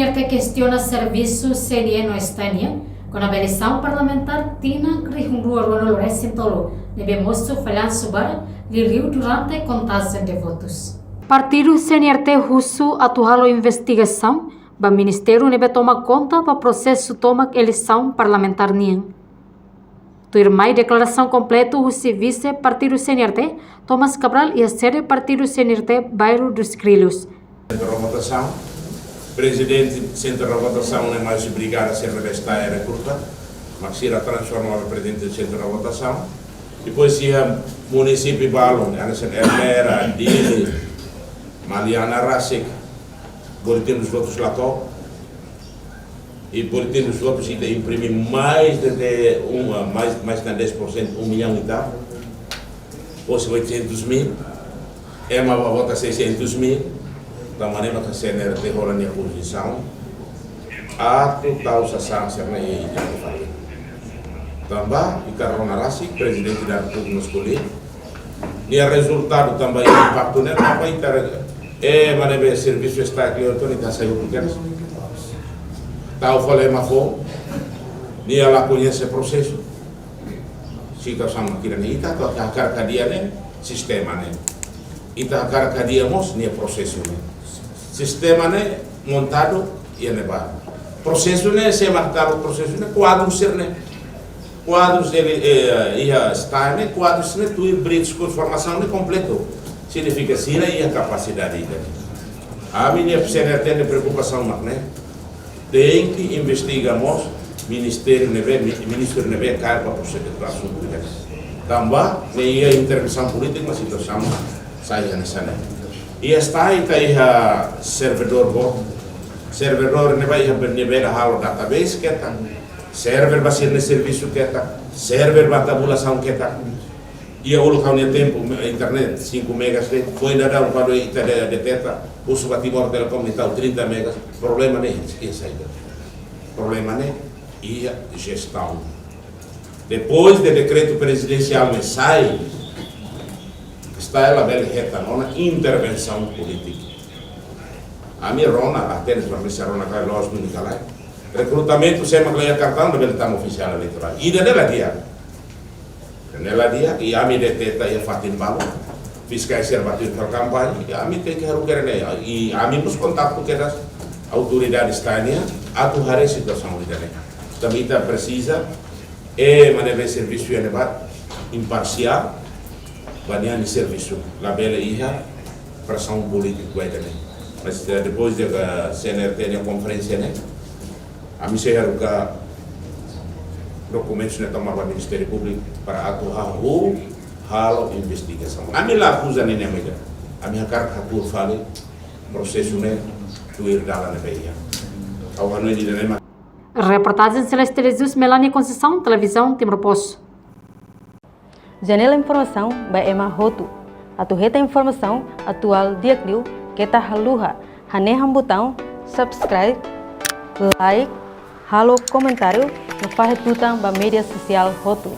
CNRT questiona serviço CNE no Estânia, com a eleição parlamentar tina Grihungrua Ronalores Sintolo, nebe moço falhan subar, liriu durante a contagem de votos. Partido CNRT russo atual investigação, o Ministério nebe toma conta para o processo toma eleição parlamentar nian. Tuirmai declaração completa o vice Partido CNRT, Thomas Cabral e a sede Partido CNRT Bairro dos Grilhos. Votação. Presidente centro da votação não é mais obrigado a ser revestar a recruta, mas se ela transforma o presidente do centro da votação. Depois se o município Balon, Hermera, Dili, Mariana Rasik, boletim dos votos lá top, e boletim dos votos ainda imprimir mais de 10%, 1 milhão e tal, ou 800 mil, Ema vota 600 mil, da maneira que a CNRT rola na posição, a total sação na ilha de Faria. Também, e Carona Rassi, presidente da República escolhido, e o resultado também do impacto nele, vai ter maneira serviço está aqui, eu estou em saiu porque tá o falei mas foi, e ela conhece o processo, se está sama aqui na ilha, está a carcadia né, sistema né, e está a carcadia mos nem processo né. Sistema né montado e elevado. Processo né se marcar o processo né quadros ser né quadros ele ia estar né quadros né tu híbridos com formação né completo significa sim e a capacidade dele. A minha CNRT tem preocupação mas né tem que investigamos ministério neve cargo para proceder para assunto dele. Também nem a intervenção política na situação saia nessa né. E está aí a servidor ne vai nível halo database que tá server vai ser no serviço que tá server vai tabulação que tá e o local no tempo internet 5 megas foi nada o valor de teta uso batimor telecom tal 30 megas problema nem isso aí problema né e gestão depois do decreto presidencial me sai está ela bem reta nona intervenção política. A minha rona até para mim se rona vai logo no Nicolai. Recrutamento se ma ganha cartão da beltamo oficial eleitoral. E nela dia e a minha deteta ia fatin balo. Fiscais serbatir para campanha e a minha tem que requerer e a minha nos contato com as autoridades estânia atuar a situação dele. Também está precisa maneira de serviço elevado imparcial banhando serviço, la bela ia pressão política também. Mas depois da CNRT na conferência né, a mim se que documentos né tomava o Ministério Público para atuar o halo investigação. A mim lá acusa nem amiga, a minha carta por fale processo né tu ir dala na beia. Ao ano de né. Reportagem Celeste Jesus, Melania Conceição, Televisão Timor Poço. Janela informação by Emma Rotu. Atuheta informação atual dia kriu kita haluha haneham botão subscribe, like, halo comentário no faz tutang ba media social Rotu.